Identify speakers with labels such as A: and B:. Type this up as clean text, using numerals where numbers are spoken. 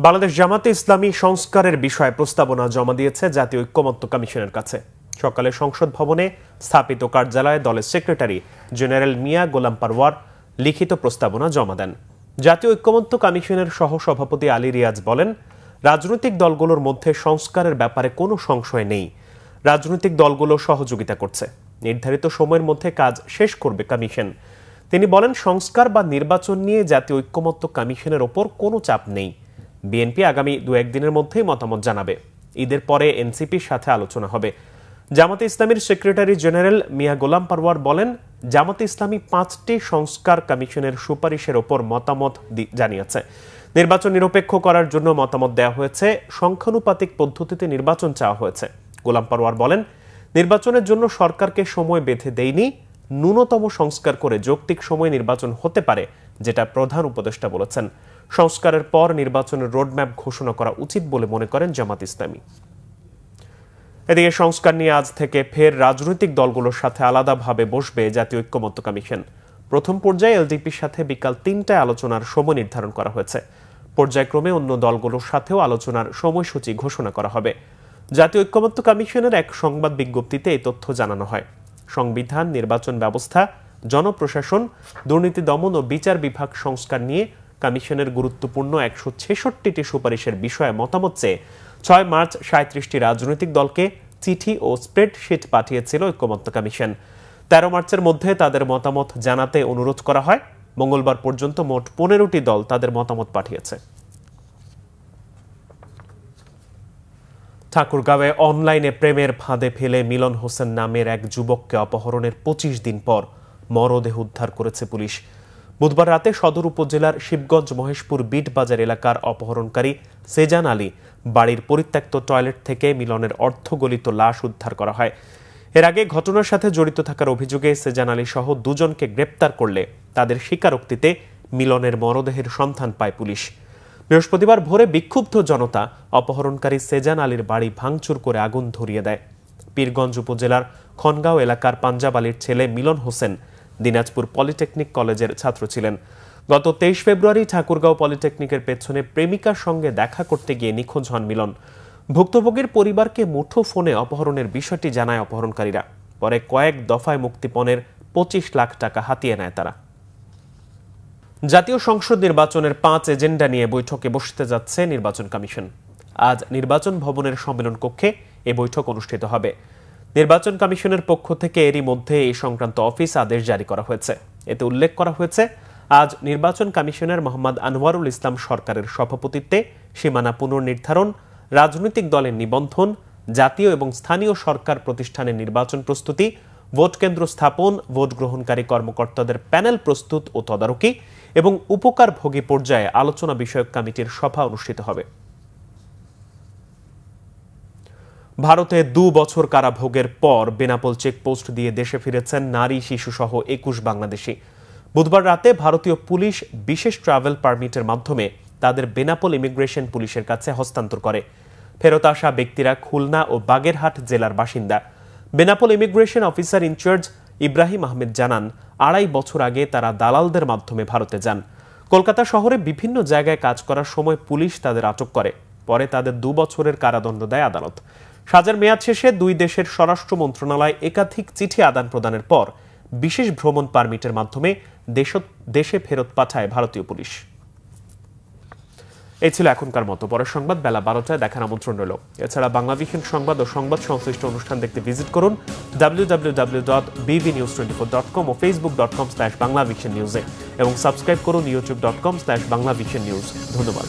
A: বাংলাদেশ জামাতে ইসলামী সংস্কারের বিষয়ে প্রস্তাবনা জমা দিয়েছে জাতীয় ঐক্যমত্য কমিশনের কাছে। সকালে সংসদ ভবনে স্থাপিত কার্যালয়ে দলের সেক্রেটারি জেনারেল মিয়া গোলাম পারওয়ার লিখিত প্রস্তাবনা জমা দেন। জাতীয় ঐক্যমত্য কমিশনের সহসভাপতি আলী রিয়াজ বলেন, রাজনৈতিক দলগুলোর মধ্যে সংস্কারের ব্যাপারে কোনো সংশয় নেই। রাজনৈতিক দলগুলো সহযোগিতা করছে, নির্ধারিত সময়ের মধ্যে কাজ শেষ করবে কমিশন। তিনি বলেন, সংস্কার বা নির্বাচন নিয়ে জাতীয় ঐক্যমত্য কমিশনের ওপর কোনো চাপ নেই। বিএনপি আগামী 2-1 দিনের মধ্যেই মতামত জানাবে। ঈদের পরে এনসিপির সাথে আলোচনা হবে। জামাতে ইসলামীর সেক্রেটারি জেনারেল মিয়া গোলাম পারওয়ার বলেন, জামাতে ইসলামী 5টি সংস্কার কমিশনের সুপারিশের ওপর মতামত জানিয়েছে। নির্বাচন নিরপেক্ষ করার জন্য মতামত দেওয়া হয়েছে, সংখ্যানুপাতিক পদ্ধতিতে নির্বাচন চাওয়া হয়েছে। গোলাম পারওয়ার বলেন, নির্বাচনের জন্য সরকারকে সময় বেঁধে দেয়নি, ন্যূনতম সংস্কার করে যৌক্তিক সময়ে নির্বাচন হতে পারে, যেটা প্রধান উপদেষ্টা বলেছেন। সংস্কারের পর নির্বাচনের রোডম্যাপ ঘোষণা করা উচিত বলে মনে করেন জামাত ইসলামী। এদিকে সংস্কার নিয়ে আজ থেকে ফের রাজনৈতিক দলগুলোর সাথে আলাদাভাবে বসবে জাতীয় ঐক্যমত্য কমিশন। প্রথম পর্যায়ে এলডিপির সাথে বিকাল 3টায় আলোচনার সময় নির্ধারণ করা হয়েছে। পর্যায়ক্রমে অন্য দলগুলোর সাথেও আলোচনার সময়সূচি ঘোষণা করা হবে। জাতীয় ঐক্যমত্য কমিশনের এক সংবাদ বিজ্ঞপ্তিতে এই তথ্য জানানো হয়। সংবিধান, নির্বাচন ব্যবস্থা, জনপ্রশাসন, দুর্নীতি দমন ও বিচার বিভাগ সংস্কার নিয়ে কমিশনের গুরুত্বপূর্ণ 166টি সুপারিশের বিষয়ে মতামত চেয়ে 6 মার্চ 37টি রাজনৈতিক দলকে চিঠি ও স্প্রেডশিট পাঠিয়েছিল ঐক্যমত্য কমিশন। 13 মার্চের মধ্যে তাদের মতামত জানাতে অনুরোধ করা হয়। মঙ্গলবার পর্যন্ত মোট 15টি দল তাদের মতামত পাঠিয়েছে। ঠাকুরগাঁওয়ে অনলাইনে প্রেমের ফাঁদে ফেলে মিলন হোসেন নামের এক যুবককে অপহরণের 25 দিন পর মরদেহ উদ্ধার করেছে পুলিশ। বুধবার রাতে সদর উপজেলার শিবগঞ্জ মহেশপুর বিট বাজার এলাকার অপহরণকারী সেজান আলী বাড়ির পরিত্যক্ত টয়লেট থেকে মিলনের অর্ধগলিত লাশ উদ্ধার করা হয়। এর আগে ঘটনার সাথে জড়িত থাকার অভিযোগে সেজান আলী সহ 2 জনকে গ্রেপ্তার করলে তাদের স্বীকারোক্তিতে মিলনের মরদেহের সন্ধান পায় পুলিশ। বৃহস্পতিবার ভোরে বিক্ষুব্ধ জনতা অপহরণকারী সেজান আলীর বাড়ি ভাঙচুর করে আগুন ধরিয়ে দেয়। পীরগঞ্জ উপজেলার খনগাঁও এলাকার পাঞ্জাব আলীর ছেলে মিলন হোসেন দিনাজপুর পলিটেকনিক কলেজের ছাত্র ছিলেন। গত 23 ফেব্রুয়ারি ঠাকুরগাঁও পলিটেকনিকের পেছনে প্রেমিকার সঙ্গে দেখা করতে গিয়ে নিখোঁজ হন মিলন। ভুক্তভোগীর পরিবারকে মুঠো ফোনে অপহরণের বিষয়টি জানায় অপহরণকারীরা। পরে কয়েক দফায় মুক্তিপণের 25 লাখ টাকা হাতিয়ে নেয় তারা। জাতীয় সংসদ নির্বাচনের 5 এজেন্ডা নিয়ে বৈঠকে বসতে যাচ্ছে নির্বাচন কমিশন। আজ নির্বাচন ভবনের সম্মেলন কক্ষে এ বৈঠক অনুষ্ঠিত হবে। নির্বাচন কমিশনের পক্ষ থেকে এরই মধ্যে এই সংক্রান্ত অফিস আদেশ জারি করা হয়েছে। এতে উল্লেখ করা হয়েছে, আজ নির্বাচন কমিশনার মোহাম্মদ আনোয়ারুল ইসলাম সরকারের সভাপতিত্বে সীমানা পুনর্নির্ধারণ, রাজনৈতিক দলের নিবন্ধন, জাতীয় এবং স্থানীয় সরকার প্রতিষ্ঠানের নির্বাচন প্রস্তুতি, ভোট কেন্দ্র স্থাপন, ভোট গ্রহণকারী কর্মকর্তাদের প্যানেল প্রস্তুত ও তদারকি এবং উপকারভোগী পর্যায়ে আলোচনা বিষয়ক কমিটির সভা অনুষ্ঠিত হবে। ভারতে 2 বছর কারাভোগের পর বেনাপোল চেকপোস্ট দিয়ে দেশে ফিরেছেন নারী, শিশু সহ 21 বাংলাদেশি। বুধবার রাতে ভারতীয় পুলিশ বিশেষ ট্রাভেল পারমিটের মাধ্যমে তাদের বেনাপোল ইমিগ্রেশন পুলিশের কাছে হস্তান্তর করে। ফেরত আসা ব্যক্তিরা খুলনা ও বাগেরহাট জেলার বাসিন্দা। Benapole immigration officer in charge Ibrahim Ahmed জানান, 2.5 বছর আগে তারা দালালদের মাধ্যমে ভারতে যান। কলকাতা শহরে বিভিন্ন জায়গায় কাজ করার সময় পুলিশ তাদের আটক করে। পরে তাদের 2 বছরের কারাদণ্ড দেয় আদালত। সাজার মেয়াদ শেষে 2 দেশের স্বরাষ্ট্র মন্ত্রণালয় একাধিক চিঠি আদান প্রদানের পর বিশেষ ভ্রমণ পারমিটের মাধ্যমে দেশে ফেরত পাঠায় ভারতীয় পুলিশ। এই ছিল এখনকার মতো। পরের সংবাদ বেলা 12টায় দেখার আমন্ত্রণ রইল। এছাড়া বাংলাভিশন সংবাদ ও সংবাদ সংশ্লিষ্ট অনুষ্ঠান দেখতে ভিজিট করুন www.bvnews24.com ও facebook.com/banglavisionnews এবং সাবস্ক্রাইব করুন youtube.com/banglavisionnews। ধন্যবাদ।